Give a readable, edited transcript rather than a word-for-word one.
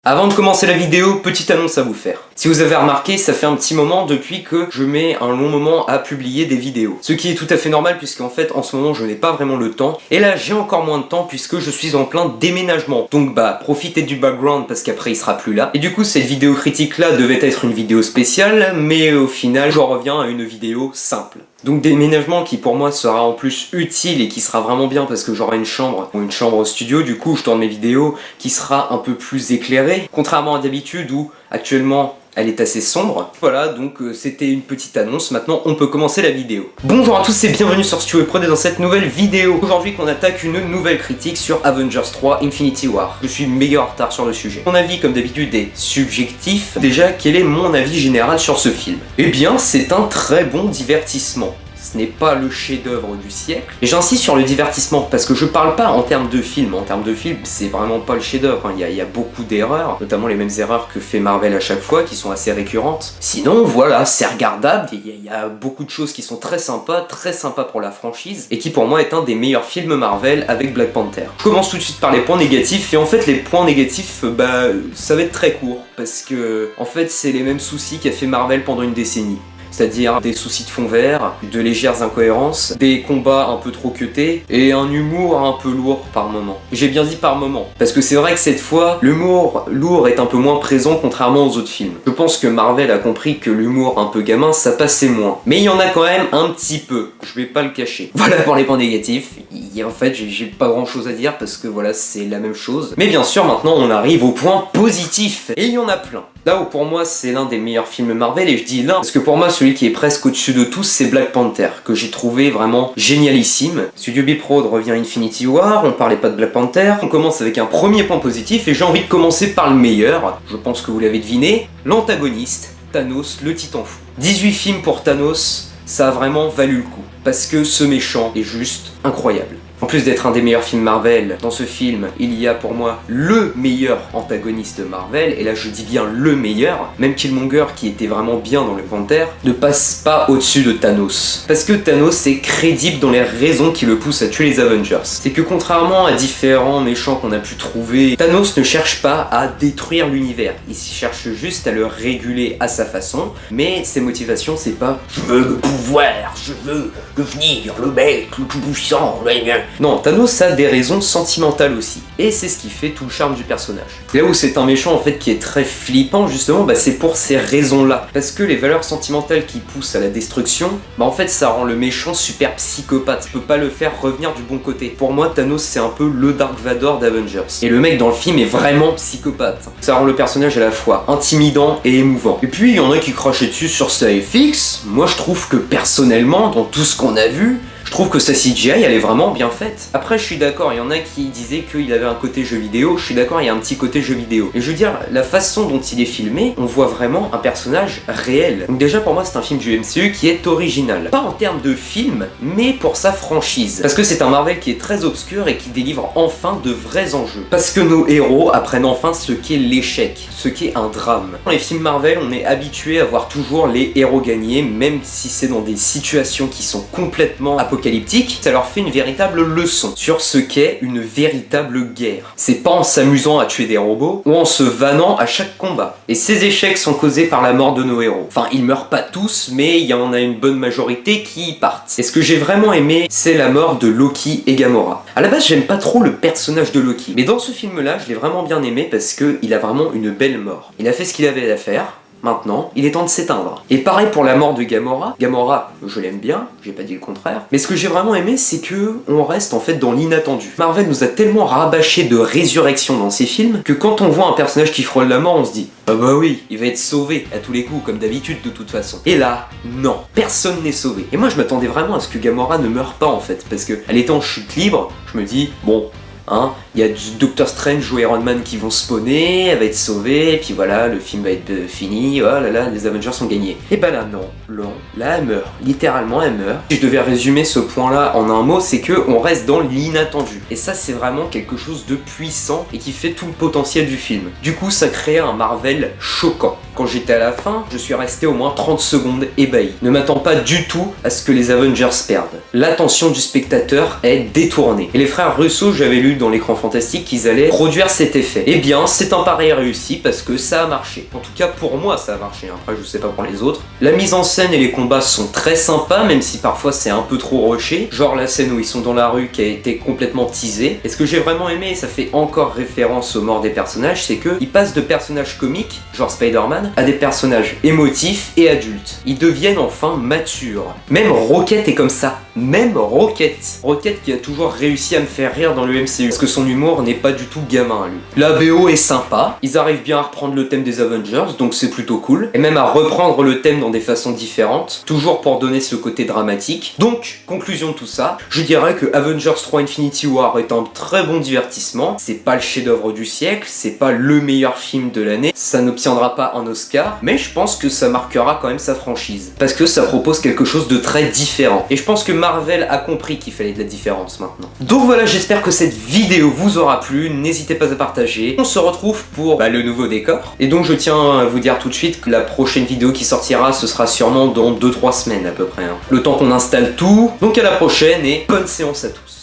Avant de commencer la vidéo, petite annonce à vous faire. Si vous avez remarqué, ça fait un petit moment depuis que je mets un long moment à publier des vidéos. Ce qui est tout à fait normal puisqu'en fait, en ce moment, je n'ai pas vraiment le temps. Et là, j'ai encore moins de temps puisque je suis en plein déménagement. Donc profitez du background parce qu'après, il sera plus là. Et du coup, cette vidéo critique là devait être une vidéo spéciale, mais au final, j'en reviens à une vidéo simple. Donc déménagement qui pour moi sera en plus utile et qui sera vraiment bien parce que j'aurai une chambre au studio, du coup je tourne mes vidéos qui sera un peu plus éclairée, contrairement à d'habitude où actuellement elle est assez sombre. Voilà, donc c'était une petite annonce, maintenant on peut commencer la vidéo. Bonjour à tous et bienvenue sur Stu et Prod dans cette nouvelle vidéo. Aujourd'hui qu'on attaque une nouvelle critique sur Avengers 3 Infinity War. Je suis méga en retard sur le sujet. Mon avis comme d'habitude est subjectif. Déjà, quel est mon avis général sur ce film? Eh bien, c'est un très bon divertissement. Ce n'est pas le chef-d'œuvre du siècle. Et j'insiste sur le divertissement parce que je parle pas en termes de film. En termes de film, c'est vraiment pas le chef-d'œuvre. Il y a beaucoup d'erreurs, notamment les mêmes erreurs que fait Marvel à chaque fois, qui sont assez récurrentes. Sinon, voilà, c'est regardable. Il y a beaucoup de choses qui sont très sympas pour la franchise, et qui pour moi est un des meilleurs films Marvel avec Black Panther. Je commence tout de suite par les points négatifs, et en fait les points négatifs, ça va être très court parce que en fait c'est les mêmes soucis qu'a fait Marvel pendant une décennie. C'est-à-dire des soucis de fond vert, de légères incohérences, des combats un peu trop cutés et un humour un peu lourd par moment. J'ai bien dit par moment, parce que c'est vrai que cette fois, l'humour lourd est un peu moins présent contrairement aux autres films. Je pense que Marvel a compris que l'humour un peu gamin, ça passait moins. Mais il y en a quand même un petit peu, je vais pas le cacher. Voilà pour les points négatifs. En fait, j'ai pas grand chose à dire parce que voilà, c'est la même chose. Mais bien sûr, maintenant on arrive aux points positifs. Et il y en a plein. Là où pour moi c'est l'un des meilleurs films Marvel, et je dis l'un parce que pour moi celui qui est presque au-dessus de tous c'est Black Panther, que j'ai trouvé vraiment génialissime. Studio B-Prod revient à Infinity War, on parlait pas de Black Panther, on commence avec un premier point positif et j'ai envie de commencer par le meilleur, je pense que vous l'avez deviné, l'antagoniste, Thanos, le titan fou. 18 films pour Thanos, ça a vraiment valu le coup, parce que ce méchant est juste incroyable. En plus d'être un des meilleurs films Marvel, dans ce film, il y a pour moi le meilleur antagoniste de Marvel, et là je dis bien le meilleur, même Killmonger qui était vraiment bien dans le Panther, ne passe pas au-dessus de Thanos. Parce que Thanos est crédible dans les raisons qui le poussent à tuer les Avengers. C'est que contrairement à différents méchants qu'on a pu trouver, Thanos ne cherche pas à détruire l'univers, il cherche juste à le réguler à sa façon, mais ses motivations c'est pas « je veux le pouvoir, je veux devenir le mec le plus puissant, non, Thanos a des raisons sentimentales aussi, et c'est ce qui fait tout le charme du personnage. Là où c'est un méchant en fait qui est très flippant justement, c'est pour ces raisons-là. Parce que les valeurs sentimentales qui poussent à la destruction, en fait ça rend le méchant super psychopathe, tu peux pas le faire revenir du bon côté. Pour moi Thanos c'est un peu le Dark Vador d'Avengers. Et le mec dans le film est vraiment psychopathe. Ça rend le personnage à la fois intimidant et émouvant. Et puis il y en a qui crachaient dessus sur sa FX, moi je trouve que personnellement, dans tout ce qu'on a vu, je trouve que sa CGI elle est vraiment bien faite. Après je suis d'accord, il y en a qui disaient qu'il avait un côté jeu vidéo, je suis d'accord, il y a un petit côté jeu vidéo. Et je veux dire, la façon dont il est filmé, on voit vraiment un personnage réel. Donc déjà pour moi c'est un film du MCU qui est original. Pas en termes de film, mais pour sa franchise. Parce que c'est un Marvel qui est très obscur et qui délivre enfin de vrais enjeux. Parce que nos héros apprennent enfin ce qu'est l'échec, ce qu'est un drame. Dans les films Marvel, on est habitué à voir toujours les héros gagner, même si c'est dans des situations qui sont complètement apocalyptiques. Ça leur fait une véritable leçon sur ce qu'est une véritable guerre. C'est pas en s'amusant à tuer des robots ou en se vannant à chaque combat. Et ces échecs sont causés par la mort de nos héros. Enfin, ils meurent pas tous, mais il y en a une bonne majorité qui y partent. Et ce que j'ai vraiment aimé, c'est la mort de Loki et Gamora. À la base, j'aime pas trop le personnage de Loki, mais dans ce film-là, je l'ai vraiment bien aimé parce qu'il a vraiment une belle mort. Il a fait ce qu'il avait à faire. Maintenant, il est temps de s'éteindre. Et pareil pour la mort de Gamora. Gamora, je l'aime bien, j'ai pas dit le contraire. Mais ce que j'ai vraiment aimé, c'est que on reste en fait dans l'inattendu. Marvel nous a tellement rabâché de résurrection dans ses films que quand on voit un personnage qui frôle la mort, on se dit ah bah oui, il va être sauvé à tous les coups, comme d'habitude de toute façon. Et là, non, personne n'est sauvé. Et moi je m'attendais vraiment à ce que Gamora ne meure pas en fait, parce que elle était en chute libre, je me dis bon. Il y a Doctor Strange ou Iron Man qui vont spawner, elle va être sauvée, et puis voilà, le film va être fini, oh là là, les Avengers ont gagné. Et là là elle meurt, littéralement elle meurt. Si je devais résumer ce point-là en un mot, c'est que on reste dans l'inattendu. Et ça c'est vraiment quelque chose de puissant et qui fait tout le potentiel du film. Du coup ça crée un Marvel choquant. quand j'étais à la fin, je suis resté au moins 30 secondes ébahi. Ne m'attends pas du tout à ce que les Avengers perdent. L'attention du spectateur est détournée. Et les frères Russo, j'avais lu dans l'écran fantastique qu'ils allaient produire cet effet. Eh bien, c'est un pari réussi parce que ça a marché. En tout cas, pour moi, ça a marché. Après, je sais pas pour les autres. La mise en scène et les combats sont très sympas, même si parfois c'est un peu trop rushé. Genre la scène où ils sont dans la rue qui a été complètement teasée. Et ce que j'ai vraiment aimé, et ça fait encore référence aux morts des personnages, c'est qu'ils passent de personnages comiques, genre Spider-Man, à des personnages émotifs et adultes. Ils deviennent enfin matures. Même Rocket est comme ça. Même Rocket. Rocket qui a toujours réussi à me faire rire dans le MCU. Parce que son humour n'est pas du tout gamin, lui. La BO est sympa. Ils arrivent bien à reprendre le thème des Avengers, donc c'est plutôt cool. Et même à reprendre le thème dans des façons différentes. Toujours pour donner ce côté dramatique. Donc, conclusion de tout ça, je dirais que Avengers 3 Infinity War est un très bon divertissement. C'est pas le chef-d'œuvre du siècle, c'est pas le meilleur film de l'année, ça n'obtiendra pas un Oscar, mais je pense que ça marquera quand même sa franchise. Parce que ça propose quelque chose de très différent. Et je pense que Marvel a compris qu'il fallait de la différence maintenant. Donc voilà, j'espère que cette vidéo vous aura plu, n'hésitez pas à partager. On se retrouve pour le nouveau décor. Et donc je tiens à vous dire tout de suite que la prochaine vidéo qui sortira, ce sera sûrement dans 2-3 semaines à peu près. Le temps qu'on installe tout. Donc à la prochaine et bonne séance à tous.